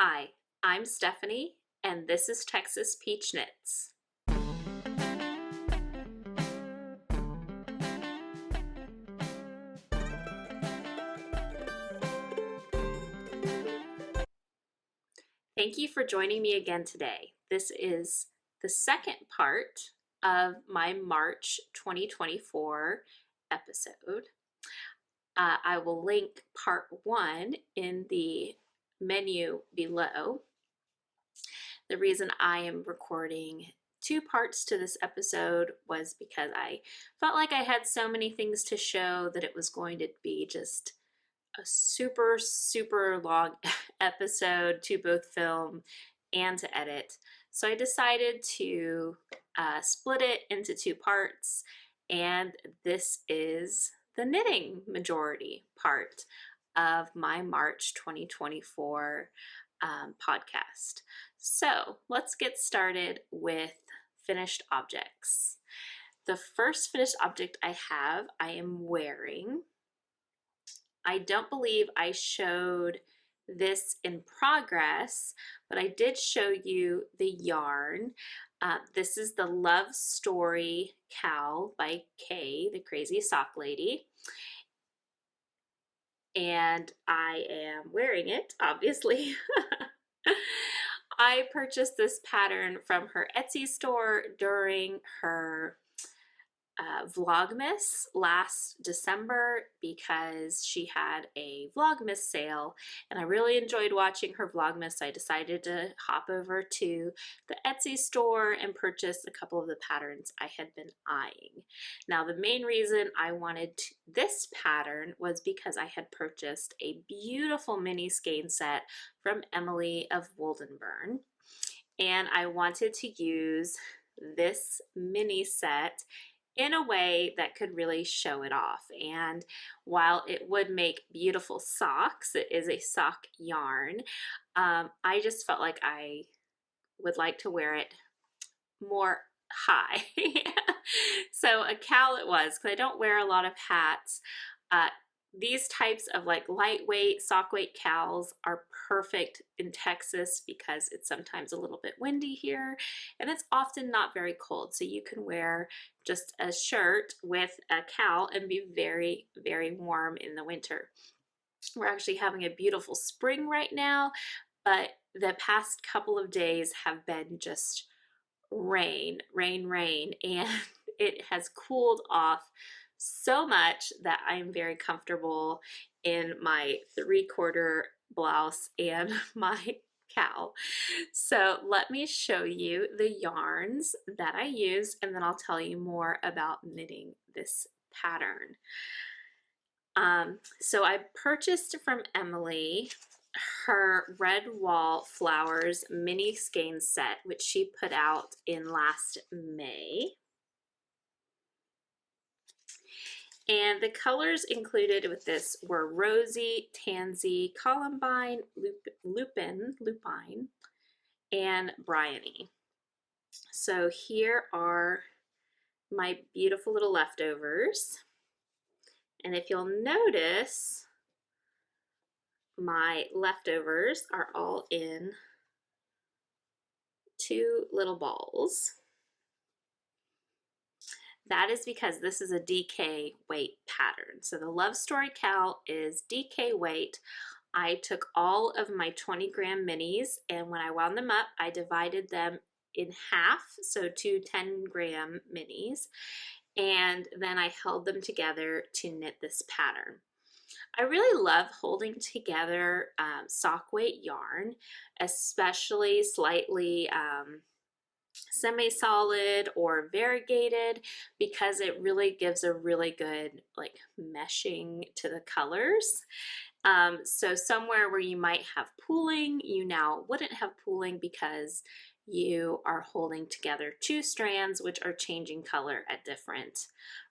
Hi, I'm Stephanie, and this is Texas Peach Knits. Thank you for joining me again today. This is the second part of my March 2024 episode. I will link part 1 in the menu below. The reason I am recording 2 parts to this episode was because I felt like I had so many things to show that it was going to be just a super long episode to both film and to edit. So I decided to split it into 2 parts, and this is the knitting majority part of my March 2024 podcast. So let's get started with finished objects. The first finished object I am wearing. I don't believe I showed this in progress, but I did show you the yarn. This is the Love Story Cowl by Kay, the Crazy Sock Lady. And I am wearing it, obviously. I purchased this pattern from her Etsy store during her Vlogmas last December because she had a Vlogmas sale, and I really enjoyed watching her Vlogmas. So I decided to hop over to the Etsy store and purchase a couple of the patterns I had been eyeing. Now, the main reason I wanted this pattern was because I had purchased a beautiful mini skein set from Emily of Woldenburn, and I wanted to use this mini set in a way that could really show it off. And while it would make beautiful socks, it is a sock yarn, I just felt like I would like to wear it more high. So a cowl it was, because I don't wear a lot of hats. These types of like lightweight sock weight cowls are perfect in Texas because it's sometimes a little bit windy here, and it's often not very cold. So you can wear just a shirt with a cowl and be very, very warm in the winter. We're actually having a beautiful spring right now, but the past couple of days have been just rain, and it has cooled off so much that I'm very comfortable in my 3/4 blouse and my cowl. So let me show you the yarns that I used, and then I'll tell you more about knitting this pattern. So I purchased from Emily her Redwall Flowers mini skein set, which she put out in last May. And the colors included with this were Rosy, Tansy, Columbine, Lupine, and Bryony. So here are my beautiful little leftovers. And if you'll notice, my leftovers are all in 2 little balls. That is because this is a DK weight pattern. So the Love Story Cowl is DK weight. I took all of my 20-gram minis, and when I wound them up, I divided them in half, so 2 10-gram minis, and then I held them together to knit this pattern. I really love holding together sock weight yarn, especially slightly semi-solid or variegated, because it really gives a really good like meshing to the colors. So somewhere where you might have pooling, you now wouldn't have pooling because you are holding together 2 strands which are changing color at different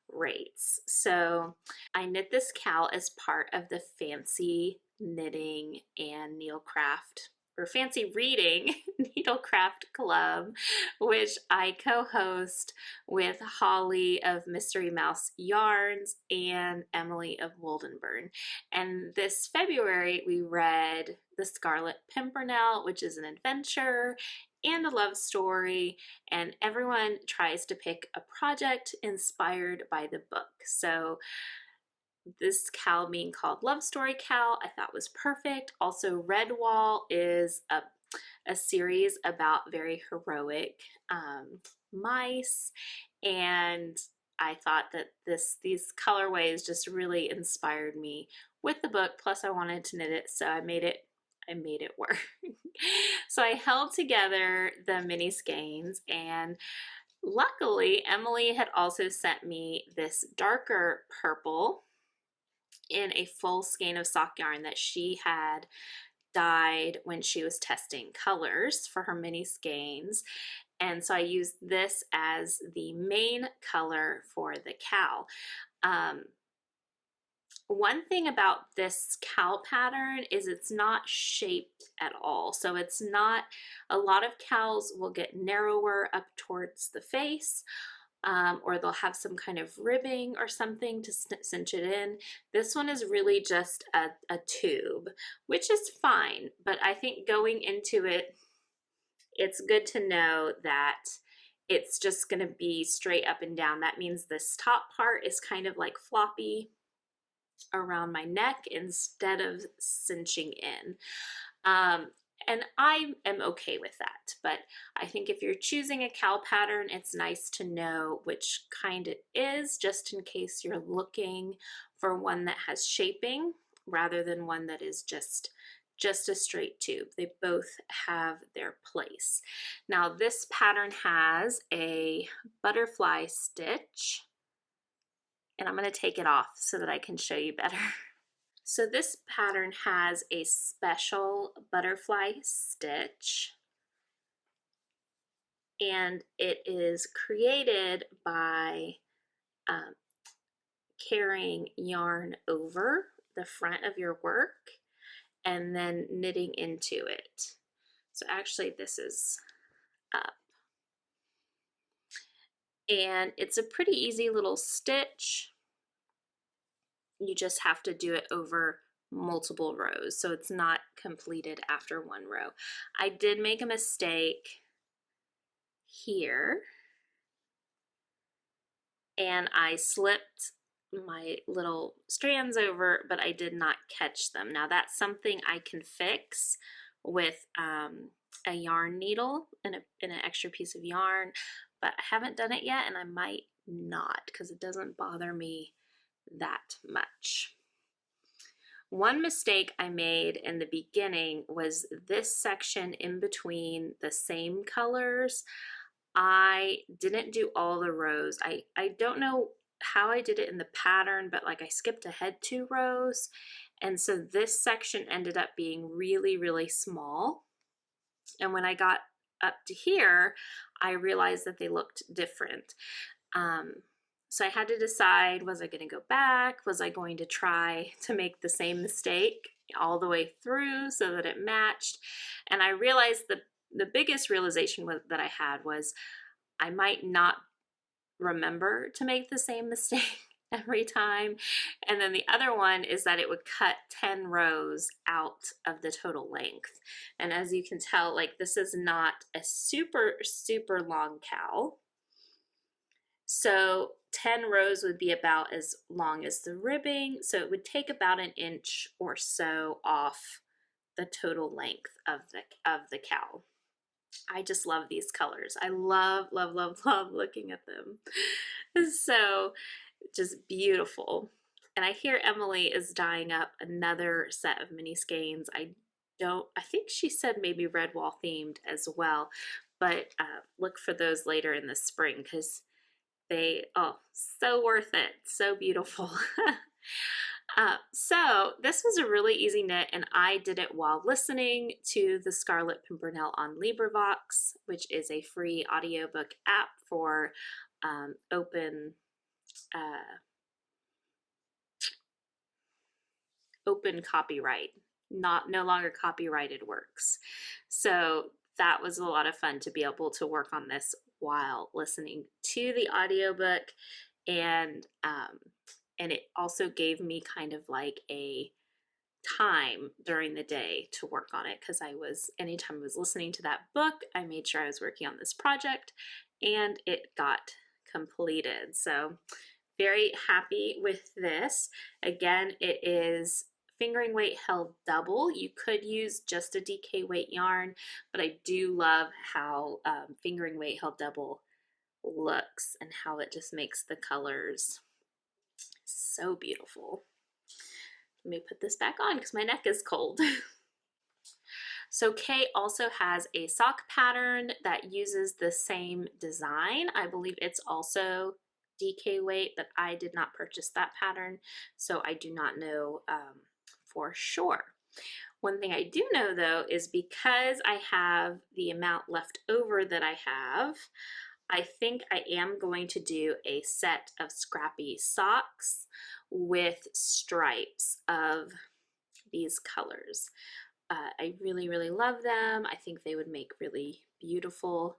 rates. So I knit this cowl as part of the Fancy Knitting and Needlecraft or Fancy Reading Needlecraft Club, which I co-host with Holly of Mystery Mouse Yarns and Emily of Woldenburn. And this February we read The Scarlet Pimpernel, which is an adventure and a love story, and everyone tries to pick a project inspired by the book. So this cowl being called Love Story Cowl I thought was perfect. Also, Redwall is a series about very heroic mice, and I thought that these colorways just really inspired me with the book. Plus, I wanted to knit it, so I made it work. So I held together the mini skeins, and luckily Emily had also sent me this darker purple in a full skein of sock yarn that she had dyed when she was testing colors for her mini skeins. And so I used this as the main color for the cowl. One thing about this cowl pattern is it's not shaped at all. So it's not, a lot of cowls will get narrower up towards the face, or they'll have some kind of ribbing or something to cinch it in. This one is really just a tube, which is fine, but I think going into it, it's good to know that it's just going to be straight up and down. That means this top part is kind of like floppy around my neck instead of cinching in. And I am okay with that, but I think if you're choosing a cowl pattern, it's nice to know which kind it is, just in case you're looking for one that has shaping rather than one that is just a straight tube. They both have their place. Now this pattern has a butterfly stitch, and I'm going to take it off so that I can show you better. So this pattern has a special butterfly stitch, and it is created by carrying yarn over the front of your work and then knitting into it. So actually this is up. And it's a pretty easy little stitch. You just have to do it over multiple rows, so it's not completed after one row. I did make a mistake here, and I slipped my little strands over, but I did not catch them. Now that's something I can fix with a yarn needle and an extra piece of yarn, but I haven't done it yet, and I might not because it doesn't bother me that much. One mistake I made in the beginning was this section in between the same colors. I didn't do all the rows. I don't know how I did it in the pattern, but like I skipped ahead 2 rows. And so this section ended up being really, really small. And when I got up to here, I realized that they looked different. So I had to decide, was I going to go back? Was I going to try to make the same mistake all the way through so that it matched? And I realized the biggest realization that I had was I might not remember to make the same mistake every time. And then the other one is that it would cut 10 rows out of the total length. And as you can tell, like this is not a super, super long cowl. So 10 rows would be about as long as the ribbing, so it would take about an inch or so off the total length of the cowl. I just love these colors. I love, love, love, love looking at them. So just beautiful. And I hear Emily is dyeing up another set of mini skeins. I think she said maybe Redwall themed as well, but look for those later in the spring because so worth it, so beautiful. So this was a really easy knit, and I did it while listening to The Scarlet Pimpernel on LibriVox, which is a free audiobook app for open copyright no longer copyrighted works. So that was a lot of fun to be able to work on this while listening to the audiobook, and it also gave me kind of like a time during the day to work on it, because anytime I was listening to that book, I made sure I was working on this project, and it got completed. So very happy with this. Again, it is fingering weight held double. You could use just a DK weight yarn, but I do love how fingering weight held double looks and how it just makes the colors so beautiful. Let me put this back on because my neck is cold. So Kay also has a sock pattern that uses the same design. I believe it's also DK weight, but I did not purchase that pattern, so I do not know for sure. One thing I do know though is because I have the amount left over that I have, I think I am going to do a set of scrappy socks with stripes of these colors. I really, really love them. I think they would make really beautiful,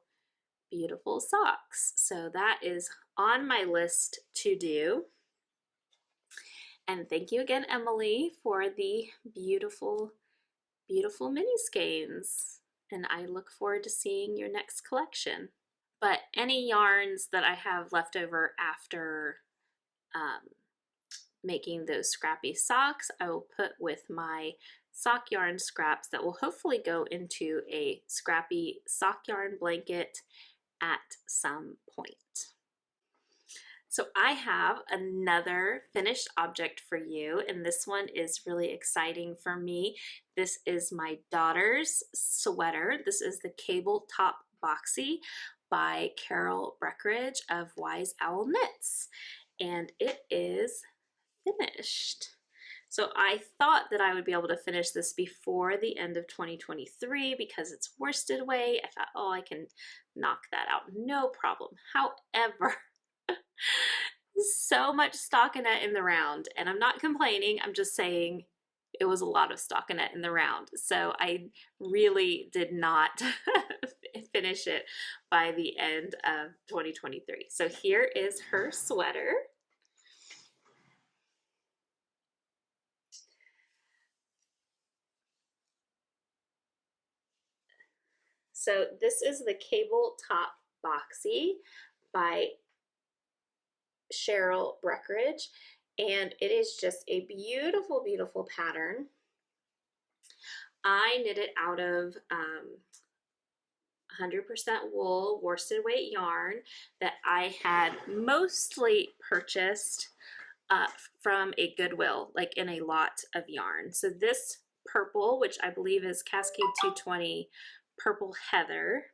beautiful socks. So that is on my list to do. And thank you again, Emily, for the beautiful, beautiful mini skeins. And I look forward to seeing your next collection. But any yarns that I have left over after making those scrappy socks, I will put with my sock yarn scraps that will hopefully go into a scrappy sock yarn blanket at some point. So I have another finished object for you, and this one is really exciting for me. This is my daughter's sweater. This is the Cable Top Boxy by Cheryl Beckerich of Wise Owl Knits, and it is finished. So I thought that I would be able to finish this before the end of 2023 because it's worsted weight. I thought, oh, I can knock that out, no problem. However, so much stockinette in the round, and I'm not complaining, I'm just saying it was a lot of stockinette in the round. So I really did not finish it by the end of 2023. So here is her sweater. So this is the Cable Top Boxy by Cheryl Beckerich, and it is just a beautiful, beautiful pattern. I knit it out of 100% wool worsted weight yarn that I had mostly purchased from a Goodwill, like in a lot of yarn. So this purple, which I believe is Cascade 220 Purple Heather,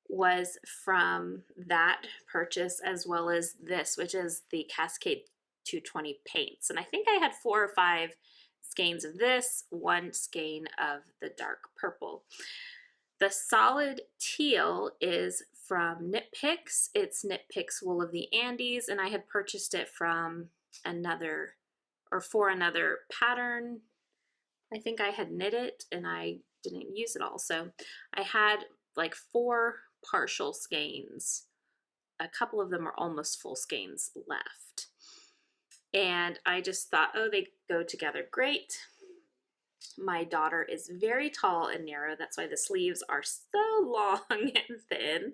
was from that purchase, as well as this, which is the Cascade 220 paints. And I think I had 4 or 5 skeins of this, 1 skein of the dark purple. The solid teal is from Knit Picks. It's Knit Picks Wool of the Andes, and I had purchased it from another, or for another pattern. I think I had knit it and I didn't use it all. So I had like 4 partial skeins. A couple of them are almost full skeins left. And I just thought, oh, they go together great. My daughter is very tall and narrow. That's why the sleeves are so long and thin.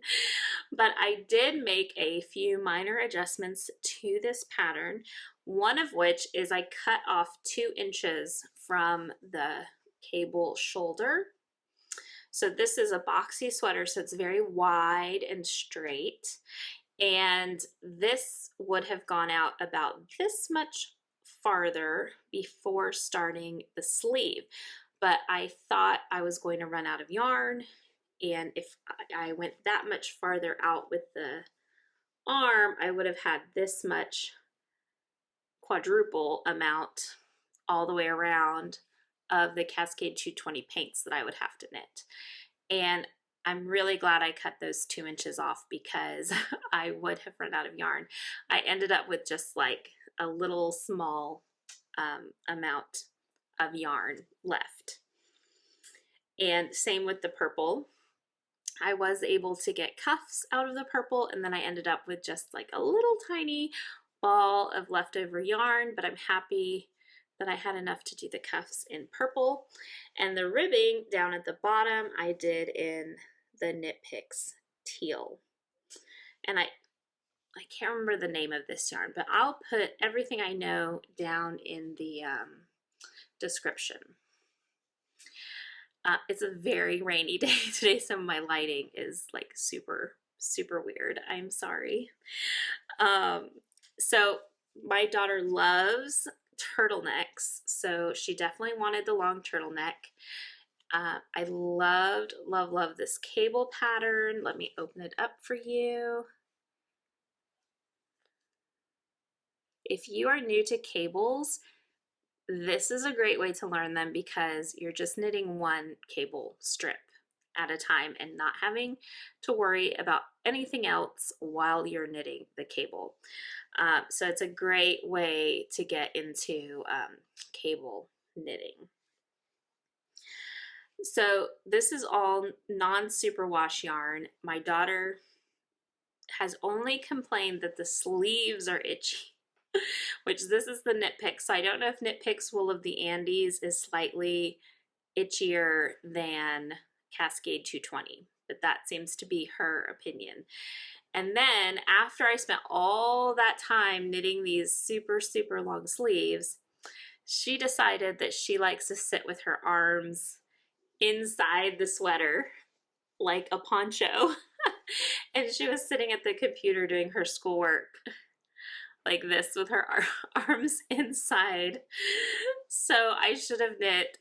But I did make a few minor adjustments to this pattern, one of which is I cut off 2 inches from the cable shoulder. So this is a boxy sweater, so it's very wide and straight. And this would have gone out about this much farther before starting the sleeve. But I thought I was going to run out of yarn, and if I went that much farther out with the arm, I would have had this much quadruple amount all the way around of the Cascade 220 paints that I would have to knit. And I'm really glad I cut those 2 inches off because I would have run out of yarn. I ended up with just like a little small amount of yarn left. And same with the purple. I was able to get cuffs out of the purple, and then I ended up with just like a little tiny ball of leftover yarn, but I'm happy that I had enough to do the cuffs in purple. And the ribbing down at the bottom I did in the Knit Picks teal. And I can't remember the name of this yarn, but I'll put everything I know down in the description. It's a very rainy day today, so my lighting is like super weird. I'm sorry. So my daughter loves turtlenecks, so she definitely wanted the long turtleneck. I love this cable pattern. Let me open it up for you. If you are new to cables, this is a great way to learn them because you're just knitting one cable strip at a time and not having to worry about anything else while you're knitting the cable. So it's a great way to get into cable knitting. So this is all non-superwash yarn. My daughter has only complained that the sleeves are itchy, which this is the Knit Pick. So I don't know if Knit Pick's Wool of the Andes is slightly itchier than Cascade 220, but that seems to be her opinion. And then after I spent all that time knitting these super long sleeves, she decided that she likes to sit with her arms inside the sweater like a poncho. And she was sitting at the computer doing her schoolwork like this with her arms inside. So I should have knit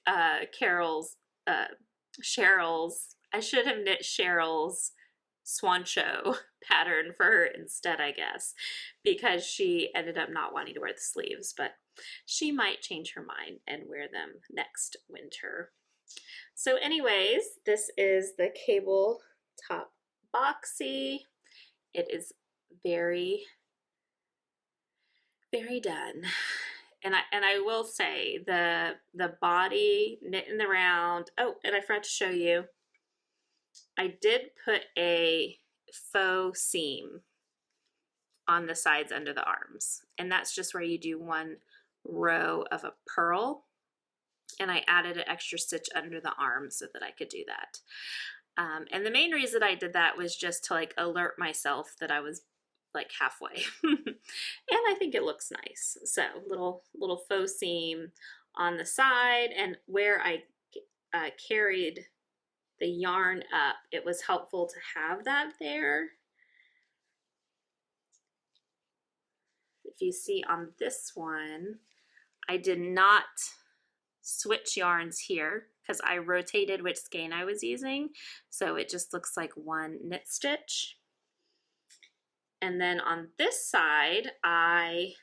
Cheryl's Swancho pattern for her instead, I guess, because she ended up not wanting to wear the sleeves, but she might change her mind and wear them next winter. So anyways, this is the cable top boxy. It is very done. And I will say the body knit in the round. Oh, and I forgot to show you. I did put a faux seam on the sides under the arms, and that's just where you do one row of a purl, and I added an extra stitch under the arm so that I could do that. And the main reason I did that was just to like alert myself that I was like halfway. And I think it looks nice. So little faux seam on the side, and where I carried the yarn up, it was helpful to have that there. If you see on this one, I did not switch yarns here because I rotated which skein I was using, so it just looks like one knit stitch. And then on this side, I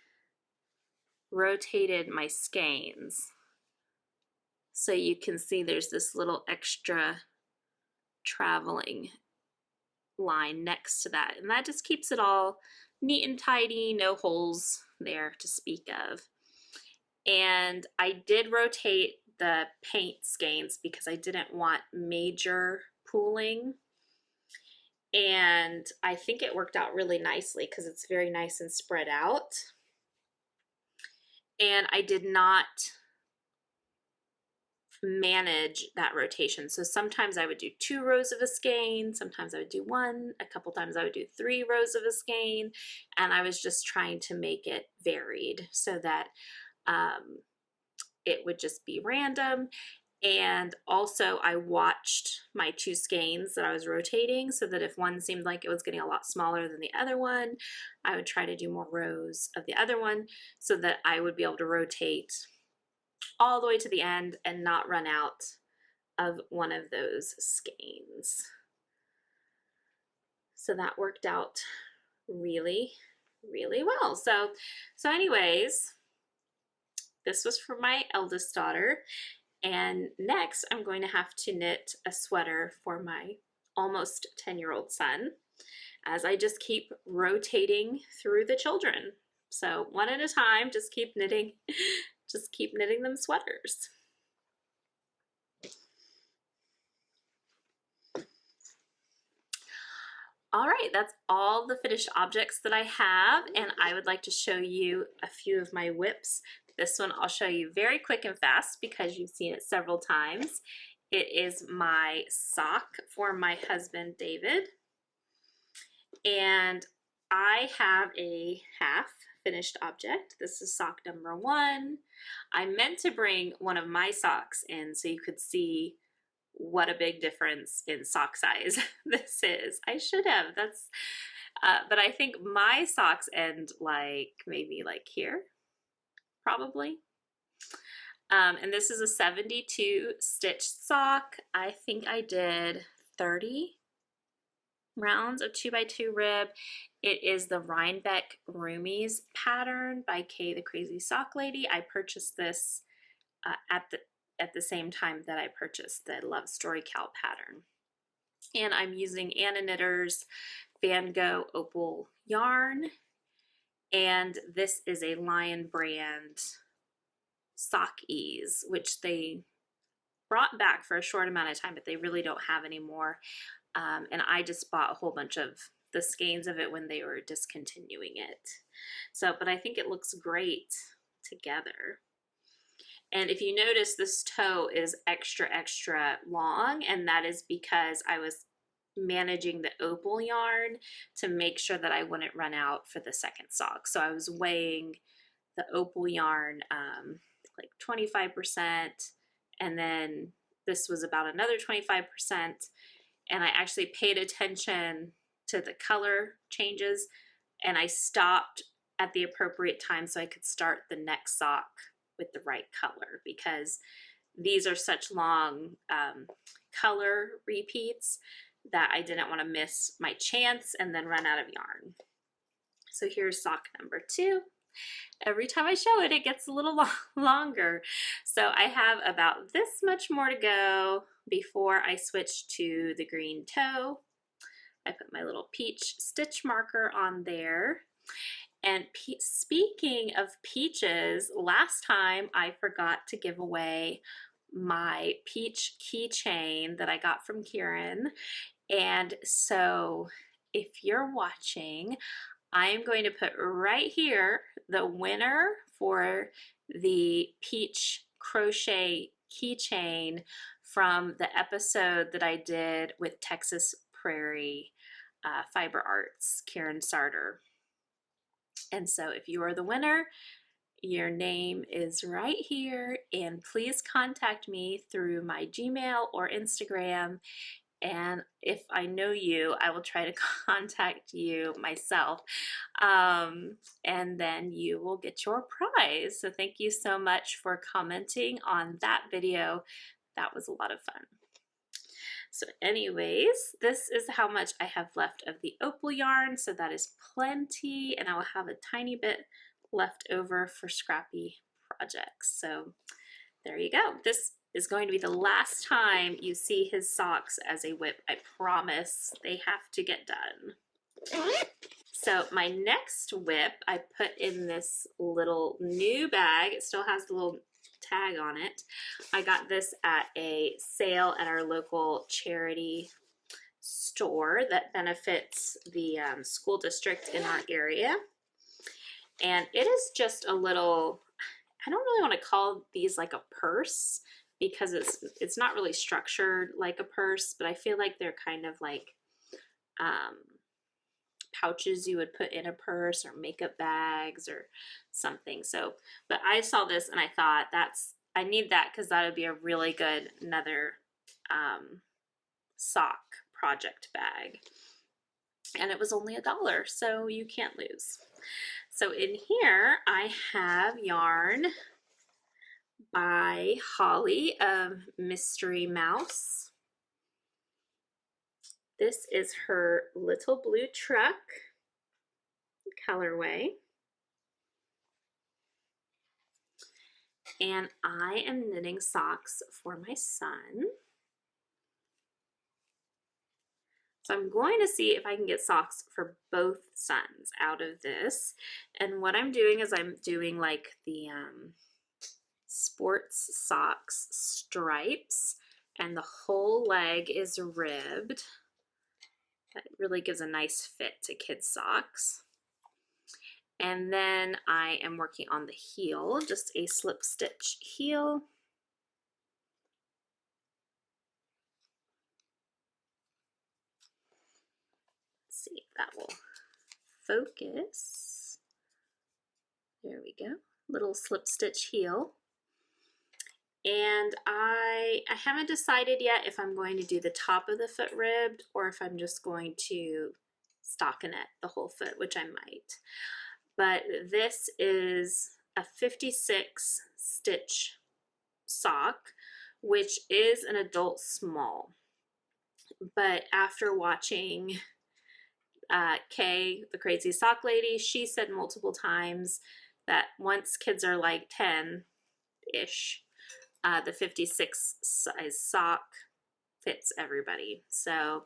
rotated my skeins. So you can see there's this little extra traveling line next to that. And that just keeps it all neat and tidy, no holes there to speak of. And I did rotate the paint skeins because I didn't want major pooling. And I think it worked out really nicely because it's very nice and spread out. And I did not manage that rotation. So sometimes I would do 2 rows of a skein, sometimes I would do 1, a couple times I would do 3 rows of a skein, and I was just trying to make it varied so that it would just be random. And also I watched my 2 skeins that I was rotating so that if one seemed like it was getting a lot smaller than the other one, I would try to do more rows of the other one so that I would be able to rotate all the way to the end and not run out of one of those skeins. So that worked out really well. So anyways, this was for my eldest daughter. And next I'm going to have to knit a sweater for my almost 10-year-old son, as I just keep rotating through the children. So one at a time, just keep knitting them sweaters. All right, that's all the finished objects that I have, and I would like to show you a few of my whips. This one I'll show you very quick and fast because you've seen it several times. It is my sock for my husband, David, and I have a half finished object. This is sock number 1. I meant to bring one of my socks in so you could see what a big difference in sock size this is. I should have. But I think my socks end like maybe like here, probably. And this is a 72 stitch sock. I think I did 30 rounds of 2x2 rib. It is the Rhinebeck Roomies pattern by Kay the Crazy Sock Lady. I purchased this at the same time that I purchased the Love Story Cowl pattern. And I'm using Anna Knitter's Van Gogh Opal yarn. And this is a Lion brand sock ease, which they brought back for a short amount of time, but they really don't have anymore. And I just bought a whole bunch of the skeins of it when they were discontinuing it. So, but I think it looks great together. And if you notice, this toe is extra long, and that is because I was managing the Opal yarn to make sure that I wouldn't run out for the second sock. So I was weighing the Opal yarn like 25%, and then this was about another 25%, and I actually paid attention to the color changes, and I stopped at the appropriate time so I could start the next sock with the right color, because these are such long color repeats that I didn't want to miss my chance and then run out of yarn. So here's sock number 2. Every time I show it, it gets a little longer. So I have about this much more to go before I switch to the green toe. I put my little peach stitch marker on there. And speaking of peaches, last time I forgot to give away my peach keychain that I got from Kieran. And so if you're watching, I am going to put right here the winner for the peach crochet keychain from the episode that I did with Texas Prairie Fiber Arts, Karen Sarter. And so if you are the winner, your name is right here, and please contact me through my Gmail or Instagram. And if I know you, I will try to contact you myself. And then you will get your prize. So thank you so much for commenting on that video. That was a lot of fun. So anyways, this is how much I have left of the Opal yarn. So that is plenty, and I will have a tiny bit left over for scrappy projects. So there you go. This is going to be the last time you see his socks as a whip. I promise. They have to get done. So my next whip I put in this little new bag. It still has the little tag on it. I got this at a sale at our local charity store that benefits the school district in our area. And it is just a little, I don't really want to call these like a purse, because it's not really structured like a purse, but I feel like they're kind of like pouches you would put in a purse, or makeup bags or something. So, but I saw this and I thought I need that, because that would be a really good another sock project bag. And it was only $1, so you can't lose. So in here I have yarn by Holly of Mystery Mouse. This is her Little Blue Truck colorway. And I am knitting socks for my son. So I'm going to see if I can get socks for both sons out of this. And what I'm doing is I'm doing like the sports socks stripes, and the whole leg is ribbed. That really gives a nice fit to kids' socks. And then I am working on the heel, just a slip stitch heel. Let's see if that will focus. There we go, little slip stitch heel. And I haven't decided yet if I'm going to do the top of the foot ribbed or if I'm just going to stockinette the whole foot, which I might. But this is a 56 stitch sock, which is an adult small. But after watching Kay, the Crazy Sock Lady, she said multiple times that once kids are like 10-ish, the 56 size sock fits everybody. So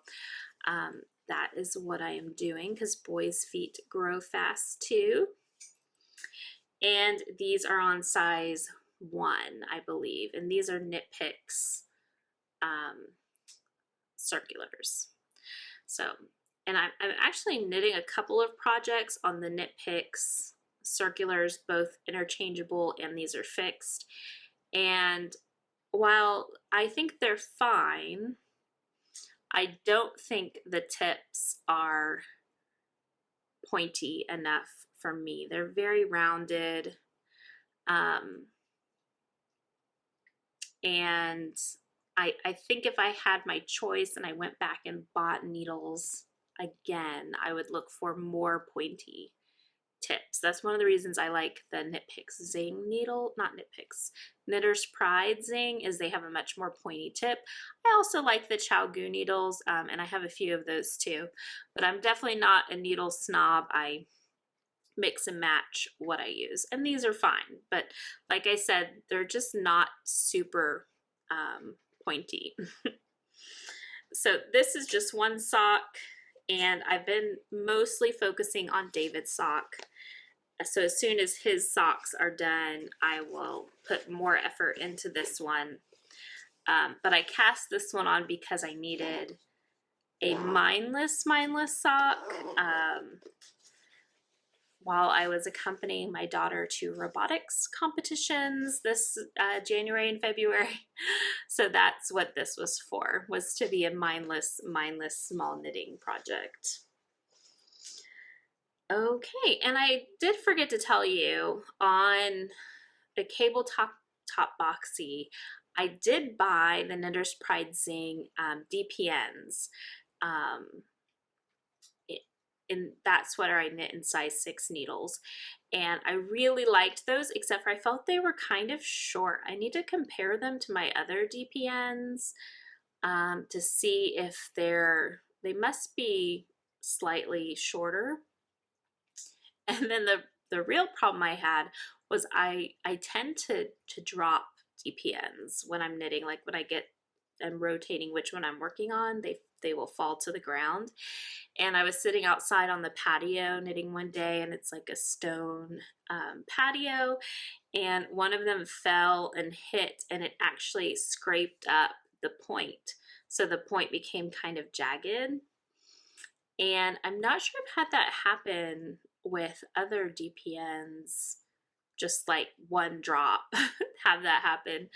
that is what I am doing because boys' feet grow fast too. And these are on size 1, I believe. And these are Knit Picks circulars. So, and I'm actually knitting a couple of projects on the Knit Picks circulars, both interchangeable and these are fixed. And while I think they're fine, I don't think the tips are pointy enough for me. They're very rounded. And I think if I had my choice and I went back and bought needles again, I would look for more pointy tips. That's one of the reasons I like the Knit Picks Zing needle, not Knit Picks, Knitter's Pride Zing, is they have a much more pointy tip. I also like the Chow Goo needles, and I have a few of those too, but I'm definitely not a needle snob. I mix and match what I use, and these are fine, but like I said, they're just not super pointy. So this is just one sock, and I've been mostly focusing on David's sock. So as soon as his socks are done, I will put more effort into this one. But I cast this one on because I needed a mindless sock while I was accompanying my daughter to robotics competitions this January and February. So that's what this was for, was to be a mindless small knitting project. Okay, and I did forget to tell you, on the cable top Boxy, I did buy the Knitter's Pride Zing DPNs. In that sweater I knit in size 6 needles, and I really liked those, except for I felt they were kind of short. I need to compare them to my other DPNs to see if they must be slightly shorter. And then the real problem I had was I tend to drop DPNs when I'm knitting, like when I'm rotating which one I'm working on, they will fall to the ground. And I was sitting outside on the patio knitting one day, and it's like a stone patio, and one of them fell and hit, and it actually scraped up the point. So the point became kind of jagged. And I'm not sure I've had that happen with other DPNs, just like one drop have that happen.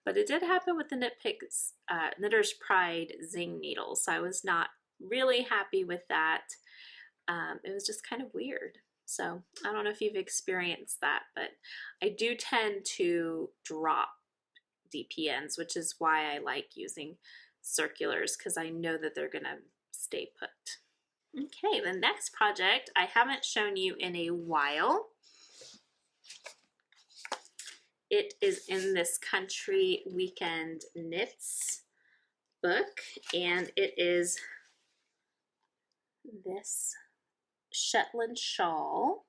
But it did happen with the Knit Picks Knitter's Pride Zing needles. So I was not really happy with that. It was just kind of weird. So I don't know if you've experienced that, but I do tend to drop DPNs, which is why I like using circulars, because I know that they're gonna stay put. Okay, the next project I haven't shown you in a while. It is in this Country Weekend Knits book, and it is this Shetland shawl,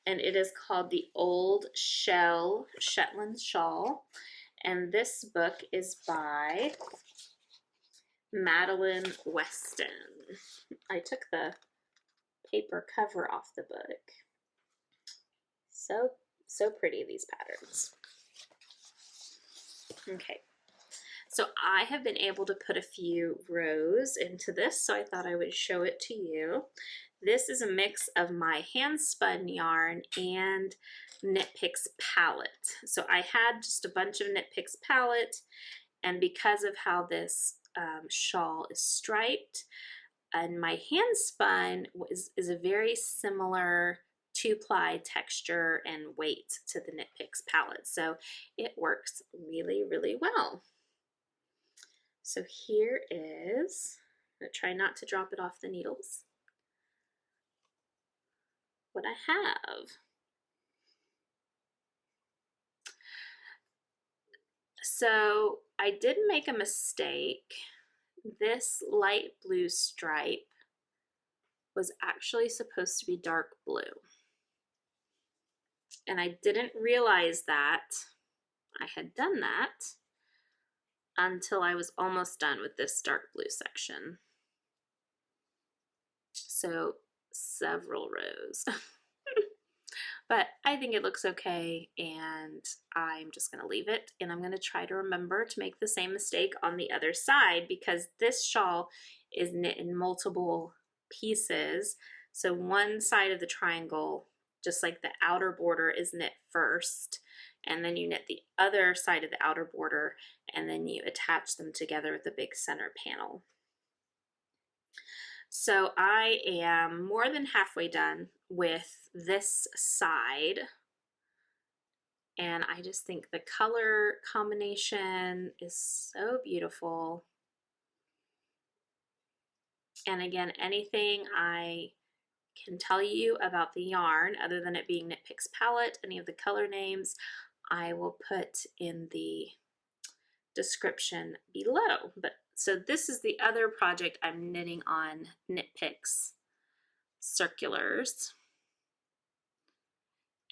and it is called the Old Shell Shetland Shawl, and this book is by Madeline Weston. I took the paper cover off the book. So pretty, these patterns. Okay, So I have been able to put a few rows into this, so I thought I would show it to you. This is a mix of my Handspun yarn and Knit Picks palette. So I had just a bunch of Knit Picks palette, and because of how this shawl is striped, and my Handspun is a very similar 2-ply texture and weight to the Knit Picks palette, so it works really, really well. So here is, I'm going to try not to drop it off the needles, what I have. So I did make a mistake. This light blue stripe was actually supposed to be dark blue. And I didn't realize that I had done that until I was almost done with this dark blue section. So several rows. But I think it looks okay, and I'm just going to leave it, and I'm going to try to remember to make the same mistake on the other side, because this shawl is knit in multiple pieces. So one side of the triangle, just like the outer border, is knit first, and then you knit the other side of the outer border, and then you attach them together with the big center panel. So I am more than halfway done with this side, and I just think the color combination is so beautiful. And again, anything I can tell you about the yarn other than it being Knit Picks palette, any of the color names, I will put in the description below. But so this is the other project I'm knitting on Knit Picks circulars.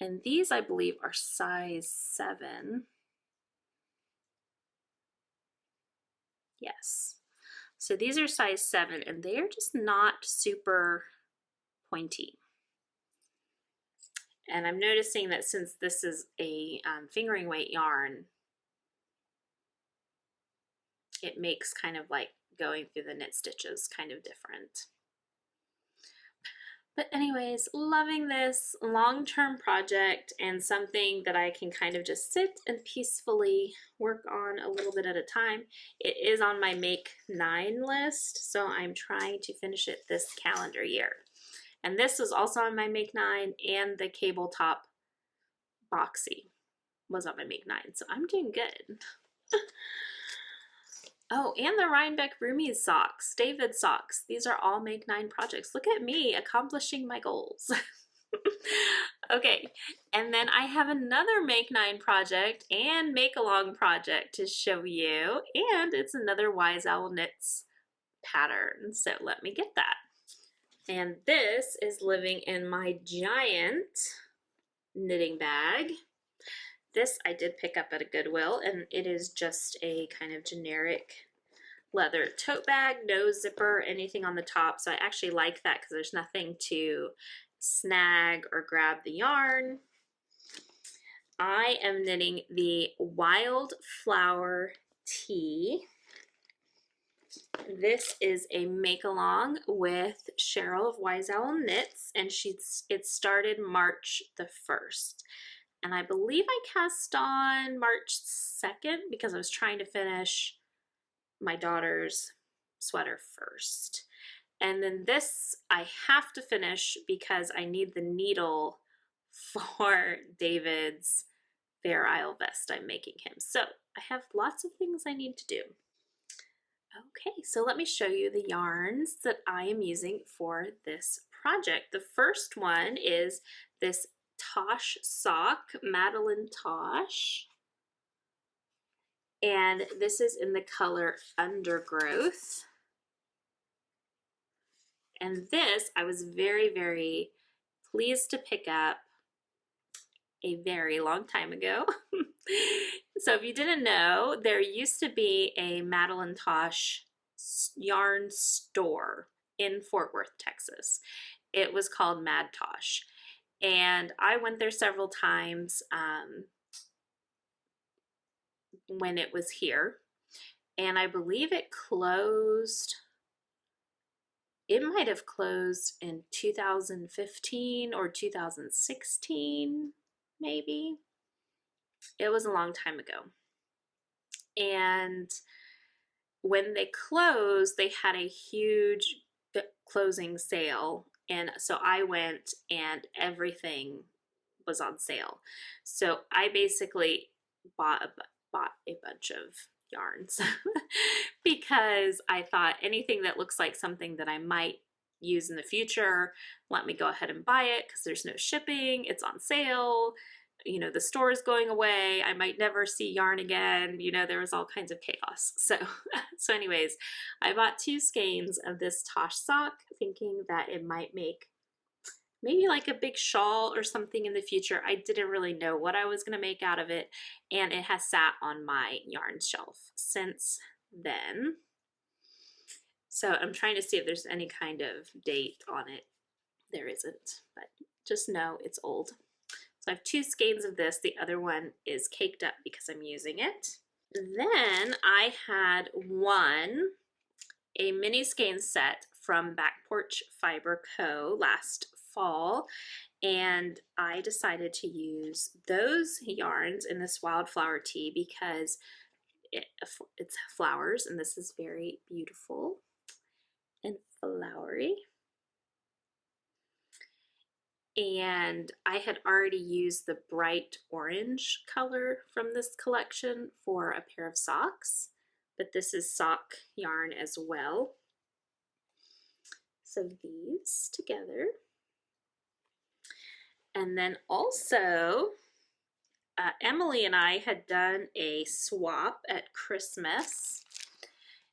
And these, I believe, are size 7. Yes. So these are size 7, and they are just not super pointy. And I'm noticing that since this is a fingering weight yarn, it makes kind of like going through the knit stitches kind of different. But anyways, loving this long-term project and something that I can kind of just sit and peacefully work on a little bit at a time. It is on my Make 9 list, so I'm trying to finish it this calendar year. And this was also on my Make 9, and the cable top Boxy was on my Make 9, so I'm doing good. Oh, and the Rhinebeck Roomies socks, David socks. These are all Make 9 projects. Look at me accomplishing my goals. Okay, and then I have another Make 9 project and Make Along project to show you, and it's another Wise Owl Knits pattern. So let me get that. And this is living in my giant knitting bag. This I did pick up at a Goodwill, and it is just a kind of generic leather tote bag, no zipper, anything on the top. So I actually like that because there's nothing to snag or grab the yarn. I am knitting the Wildflower tee. This is a make along with Cheryl of Wise Owl Knits, and it started March the 1st. And I believe I cast on March 2nd because I was trying to finish my daughter's sweater first. And then this I have to finish because I need the needle for David's Fair Isle vest I'm making him. So I have lots of things I need to do. Okay, so let me show you the yarns that I am using for this project. The first one is this Tosh sock, Madelintosh, and this is in the color Undergrowth. And this I was very, very pleased to pick up a very long time ago. So if you didn't know, there used to be a Madelintosh yarn store in Fort Worth, Texas. It was called Madelintosh. And I went there several times when it was here. and I believe it closed, it might have closed in 2015 or 2016, maybe. It was a long time ago. And when they closed, they had a huge closing sale. And so I went and everything was on sale. So I basically bought a bunch of yarns because I thought anything that looks like something that I might use in the future, let me go ahead and buy it because there's no shipping, it's on sale, you know, the store is going away, I might never see yarn again, you know, there was all kinds of chaos. So so anyways, I bought 2 skeins of this Tosh sock thinking that it might make maybe like a big shawl or something in the future. I didn't really know what I was going to make out of it, and it has sat on my yarn shelf since then. So I'm trying to see if there's any kind of date on it. There isn't, but just know it's old. So I have 2 skeins of this. The other one is caked up because I'm using it. Then I had a mini skein set from Porch Fiber Co. last fall, and I decided to use those yarns in this Wildflower tee because it's flowers, and this is very beautiful and flowery. And I had already used the bright orange color from this collection for a pair of socks, but this is sock yarn as well. So these together. And then also, Emily and I had done a swap at Christmas,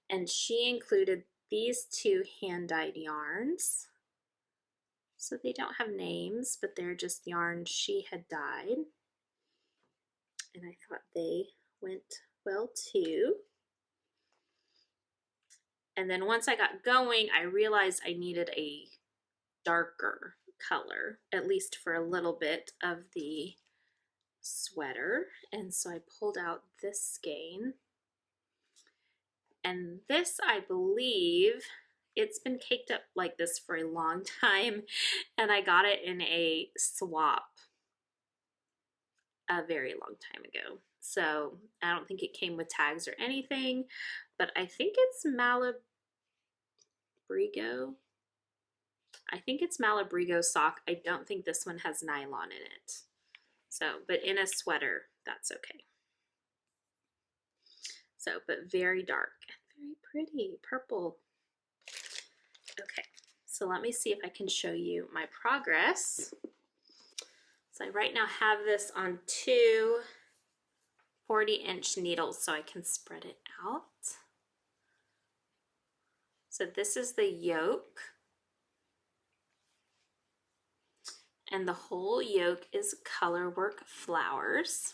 and she included these 2 hand-dyed yarns. So they don't have names, but they're just yarns she had dyed. And I thought they went well too. And then once I got going, I realized I needed a darker color, at least for a little bit of the sweater. And so I pulled out this skein. And this, I believe, it's been caked up like this for a long time, and I got it in a swap a very long time ago. So I don't think it came with tags or anything, but I think it's Malabrigo. I think it's Malabrigo sock. I don't think this one has nylon in it. So, but in a sweater, that's okay. So, but very dark, very pretty, purple. Okay, so let me see if I can show you my progress. So I right now have this on 2 40-inch needles so I can spread it out. So this is the yoke, and the whole yoke is colorwork flowers.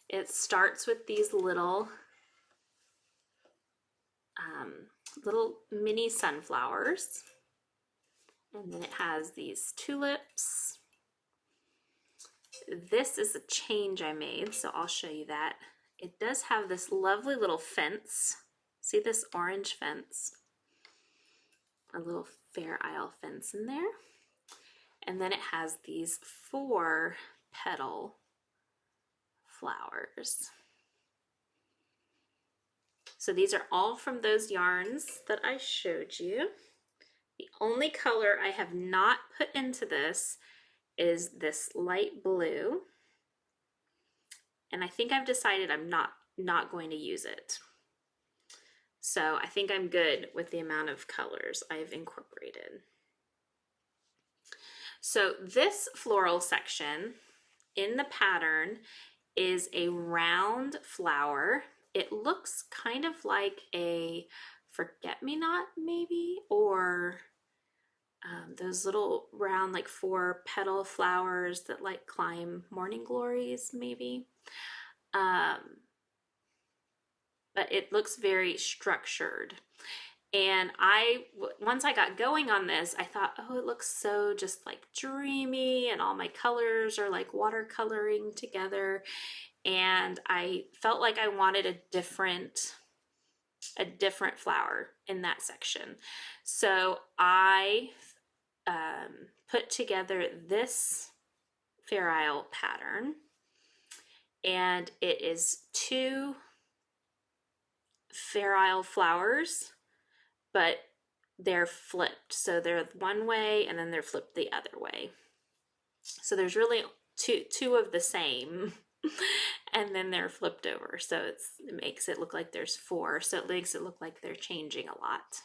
It starts with these little mini sunflowers, and then it has these tulips. This is a change I made, so I'll show you that. It does have this lovely little fence. See this orange fence? A little Fair Isle fence in there. And then it has these 4 petal flowers. So these are all from those yarns that I showed you. The only color I have not put into this is this light blue. And I think I've decided I'm not going to use it. So I think I'm good with the amount of colors I've incorporated. So this floral section in the pattern is a round flower. It looks kind of like a forget-me-not maybe, or those little round like 4 petal flowers that like climb morning glories maybe. But it looks very structured. And once I got going on this, I thought, oh, it looks so just like dreamy, and all my colors are like watercoloring together. and I felt like I wanted a different flower in that section. So I put together this Fair Isle pattern, and it is 2 Fair Isle flowers, but they're flipped. So they're one way and then they're flipped the other way. So there's really two of the same and then they're flipped over. So it makes it look like there's 4. So it makes it look like they're changing a lot.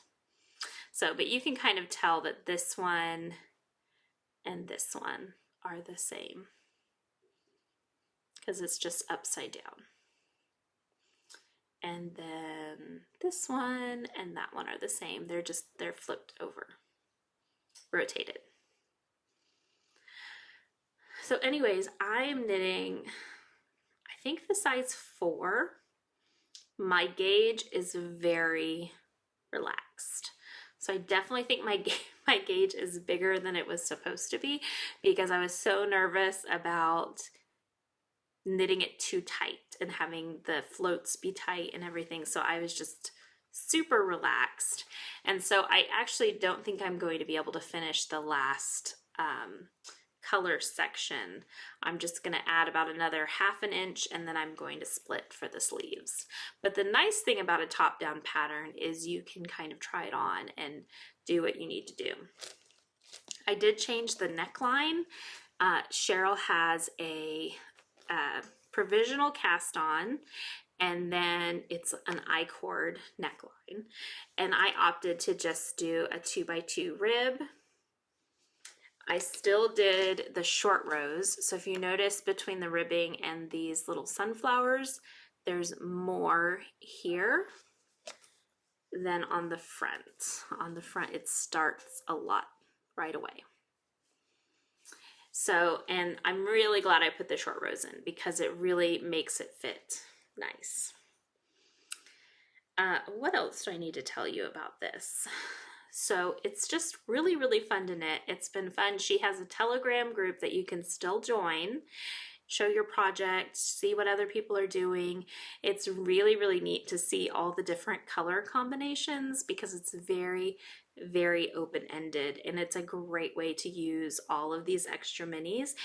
So, but you can kind of tell that this one and this one are the same because it's just upside down. And then this one and that one are the same. They're flipped over, rotated. So anyways, I am knitting, I think the size 4. My gauge is very relaxed. So I definitely think my gauge is bigger than it was supposed to be because I was so nervous about knitting it too tight and having the floats be tight and everything. So I was just super relaxed. And so I actually don't think I'm going to be able to finish the last color section. I'm just going to add about another 1/2 inch and then I'm going to split for the sleeves. But the nice thing about a top-down pattern is you can kind of try it on and do what you need to do. I did change the neckline. Cheryl has a provisional cast on, and then it's an I-cord neckline, and I opted to just do a 2x2 rib. I still did the short rows, so if you notice between the ribbing and these little sunflowers, there's more here than on the front. On the front it starts a lot right away. So, and I'm really glad I put the short rows in because it really makes it fit nice. What else do I need to tell you about this? So it's just really, really fun to knit. It's been fun. She has a Telegram group that you can still join, show your project, see what other people are doing. It's really, really neat to see all the different color combinations because it's very, very open-ended, and it's a great way to use all of these extra minis.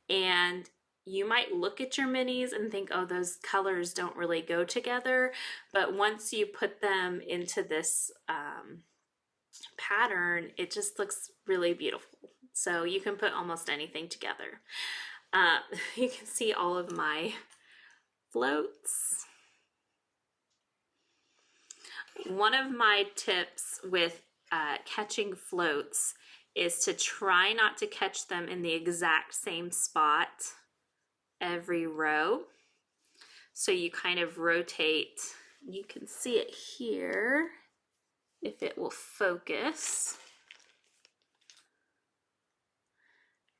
And you might look at your minis and think, oh, those colors don't really go together, but once you put them into this pattern, it just looks really beautiful. So you can put almost anything together. You can see all of my floats. One of my tips with catching floats is to try not to catch them in the exact same spot every row. So you kind of rotate. You can see it here if it will focus.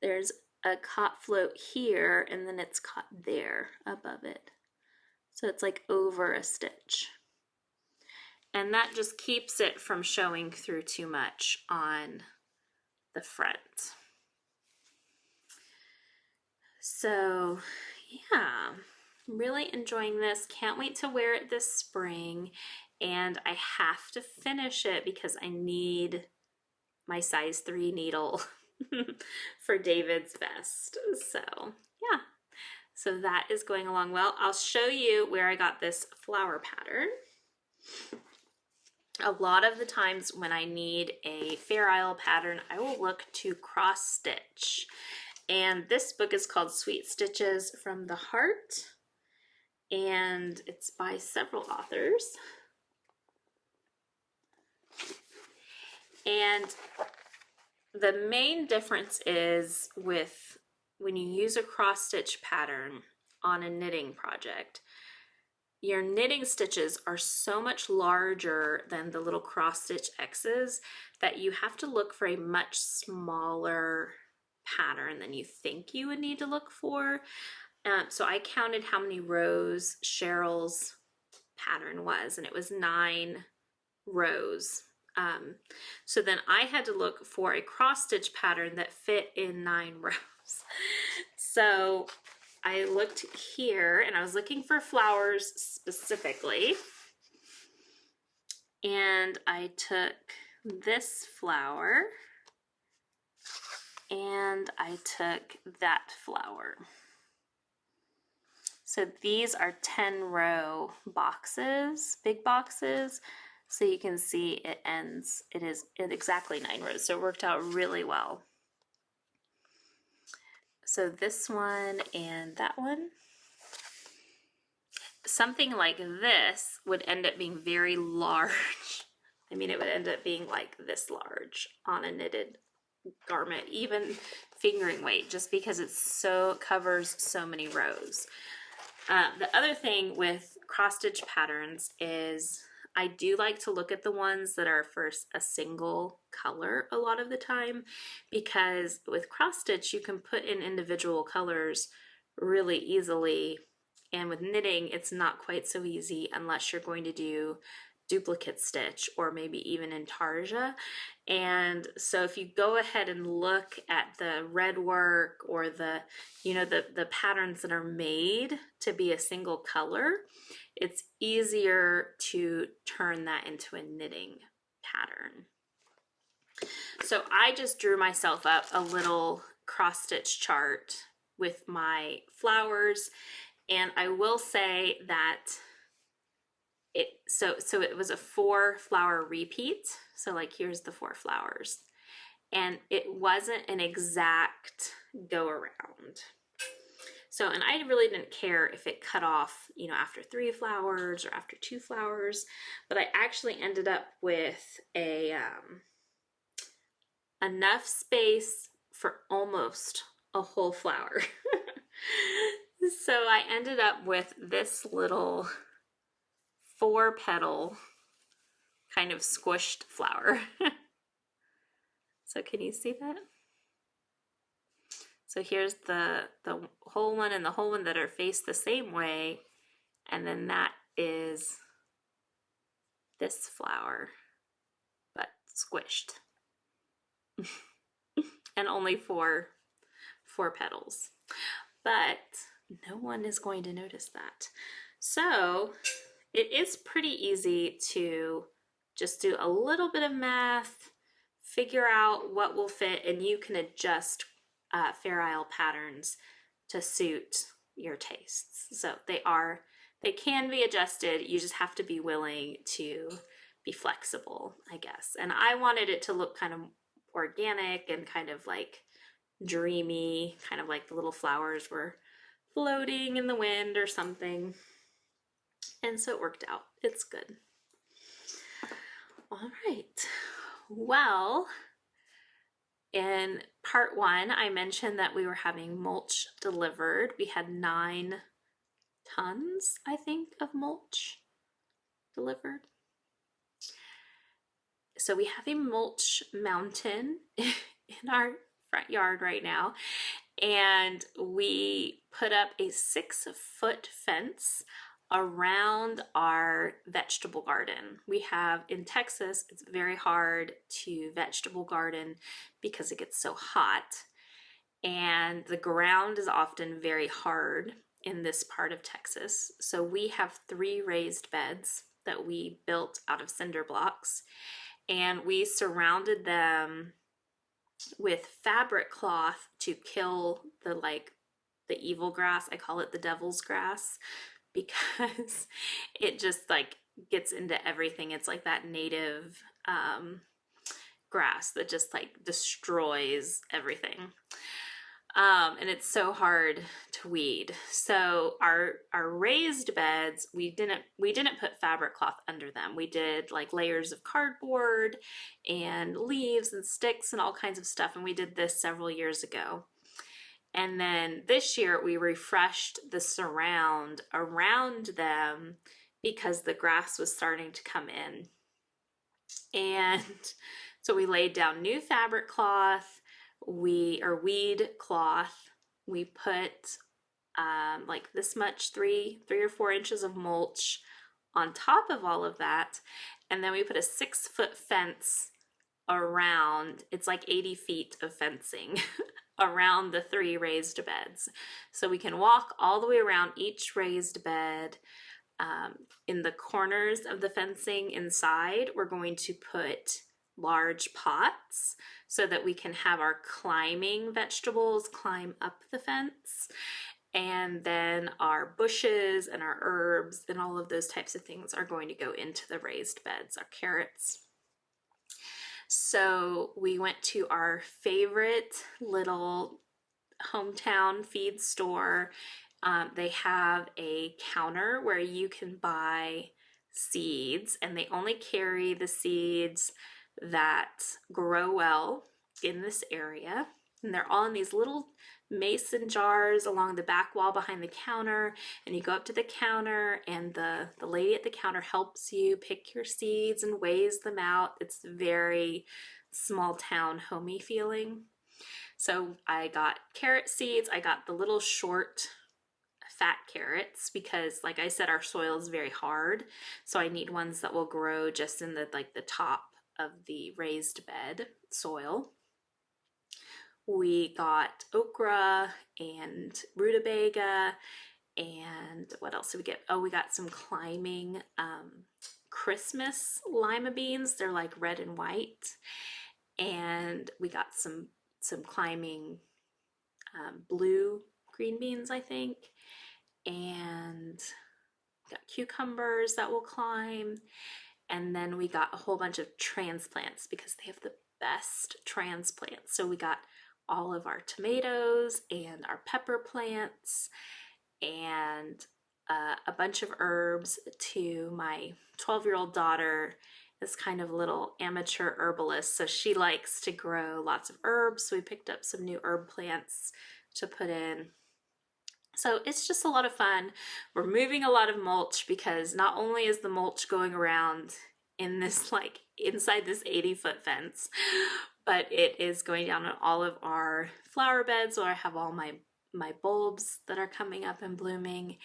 There's a caught float here and then it's caught there above it. So it's like over a stitch. And that just keeps it from showing through too much on the front. So yeah, really enjoying this. Can't wait to wear it this spring. And I have to finish it because I need my size 3 needle for David's vest. So yeah, so that is going along well. I'll show you where I got this flower pattern. A lot of the times when I need a Fair Isle pattern, I will look to cross stitch. And this book is called Sweet Stitches from the Heart, and it's by several authors. And the main difference is with when you use a cross stitch pattern on a knitting project, your knitting stitches are so much larger than the little cross stitch X's that you have to look for a much smaller pattern than you think you would need to look for. So I counted how many rows Cheryl's pattern was, and it was 9 rows. So then I had to look for a cross stitch pattern that fit in 9 rows. So I looked here and I was looking for flowers specifically. And I took this flower and I took that flower. So these are 10-row boxes, big boxes. So you can see it is exactly 9 rows. So it worked out really well. So this one and that one. Something like this would end up being very large. I mean, it would end up being like this large on a knitted garment, even fingering weight, just because it's covers so many rows. The other thing with cross stitch patterns is I do like to look at the ones that are first a single color a lot of the time, because with cross stitch you can put in individual colors really easily, and with knitting it's not quite so easy unless you're going to do duplicate stitch or maybe even intarsia. And so if you go ahead and look at the red work or the patterns that are made to be a single color, it's easier to turn that into a knitting pattern. So I just drew myself up a little cross stitch chart with my flowers, and I will say that it was a 4-flower repeat. So like here's the 4 flowers, and it wasn't an exact go around. So, and I really didn't care if it cut off, after 3 flowers or after 2 flowers, but I actually ended up with enough space for almost a whole flower. So I ended up with this little 4-petal kind of squished flower. So can you see that? So here's the whole one and the whole one that are faced the same way, and then that is this flower, but squished. And only 4 petals. But no one is going to notice that. So it is pretty easy to just do a little bit of math, figure out what will fit, and you can adjust Fair Isle patterns to suit your tastes. So they can be adjusted. You just have to be willing to be flexible, I guess. And I wanted it to look kind of organic and kind of like dreamy, kind of like the little flowers were floating in the wind or something. And so it worked out. It's good. All right. Well, in part 1, I mentioned that we were having mulch delivered. We had 9 tons, I think, of mulch delivered. So we have a mulch mountain in our front yard right now, and we put up a 6-foot fence around our vegetable garden. We have, in Texas, it's very hard to vegetable garden because it gets so hot, and the ground is often very hard in this part of Texas. So we have 3 raised beds that we built out of cinder blocks, and we surrounded them with fabric cloth to kill the evil grass. I call it the devil's grass, because it just like gets into everything. It's like that native grass that just like destroys everything. And it's so hard to weed. So our raised beds, we didn't put fabric cloth under them. We did like layers of cardboard and leaves and sticks and all kinds of stuff. And we did this several years ago. And then this year we refreshed the surround around them because the grass was starting to come in. And so we laid down new fabric cloth, weed cloth. We put like this much, 3 or 4 inches of mulch on top of all of that. And then we put a 6-foot fence around. It's like 80 feet of fencing around the 3 raised beds. So we can walk all the way around each raised bed. In the corners of the fencing inside, we're going to put large pots so that we can have our climbing vegetables climb up the fence. And then our bushes and our herbs and all of those types of things are going to go into the raised beds, our carrots. So we went to our favorite little hometown feed store. They have a counter where you can buy seeds, and they only carry the seeds that grow well in this area. And they're all in these little mason jars along the back wall behind the counter, and you go up to the counter and the lady at the counter helps you pick your seeds and weighs them out. It's very small town homey feeling. So I got carrot seeds. I got the little short fat carrots because, like I said, our soil is very hard, so I need ones that will grow just in the top of the raised bed soil. We got okra and rutabaga, and what else did we get? Oh, we got some climbing Christmas lima beans. They're like red and white. And we got some climbing blue green beans, I think. And got cucumbers that will climb. And then we got a whole bunch of transplants because they have the best transplants. So we got all of our tomatoes and our pepper plants and a bunch of herbs. To my 12-year-old daughter is kind of a little amateur herbalist, so she likes to grow lots of herbs, so we picked up some new herb plants to put in. So it's just a lot of fun. We're moving a lot of mulch because not only is the mulch going around in this, like, inside this 80-foot fence, but it is going down on all of our flower beds where I have all my bulbs that are coming up and blooming,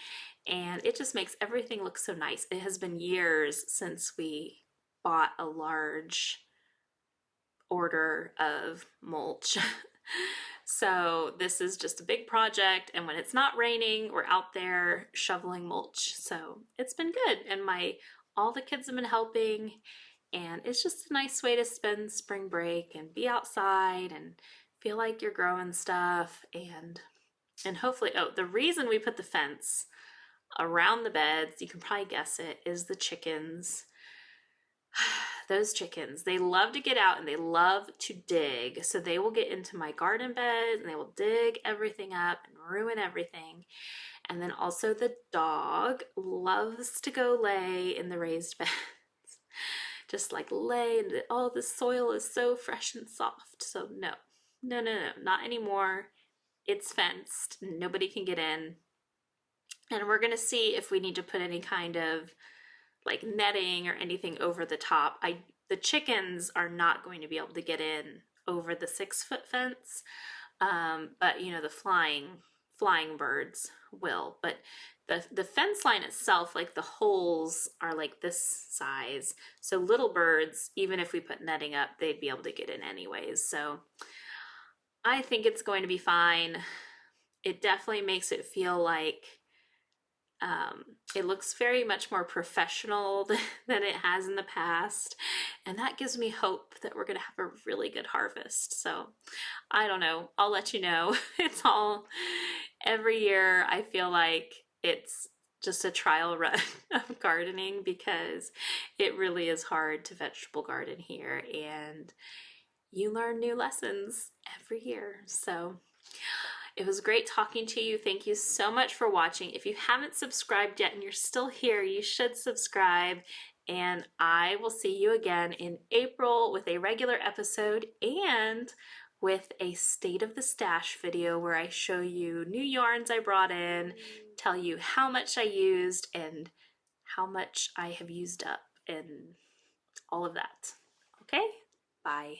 and it just makes everything look so nice. It has been years since we bought a large order of mulch. So this is just a big project, and when it's not raining, we're out there shoveling mulch. So it's been good, and all the kids have been helping, and it's just a nice way to spend spring break and be outside and feel like you're growing stuff. And hopefully, the reason we put the fence around the beds, you can probably guess it, is the chickens. Those chickens, they love to get out and they love to dig. So they will get into my garden bed and they will dig everything up and ruin everything. And then also the dog loves to go lay in the raised beds. Just like lay, and the soil is so fresh and soft. So no, not anymore. It's fenced. Nobody can get in. And we're going to see if we need to put any kind of like netting or anything over the top. The chickens are not going to be able to get in over the 6-foot fence, but the flying birds will. But the fence line itself, like the holes are like this size, so little birds, even if we put netting up, they'd be able to get in anyways. So I think it's going to be fine. It definitely makes it feel like it looks very much more professional than it has in the past, and that gives me hope that we're going to have a really good harvest. So I don't know, I'll let you know. It's all, every year I feel like it's just a trial run of gardening because it really is hard to vegetable garden here, and you learn new lessons every year. So it was great talking to you. Thank you so much for watching. If you haven't subscribed yet and you're still here, you should subscribe. And I will see you again in April with a regular episode and with a State of the Stash video where I show you new yarns I brought in, tell you how much I used and how much I have used up and all of that. Okay? Bye.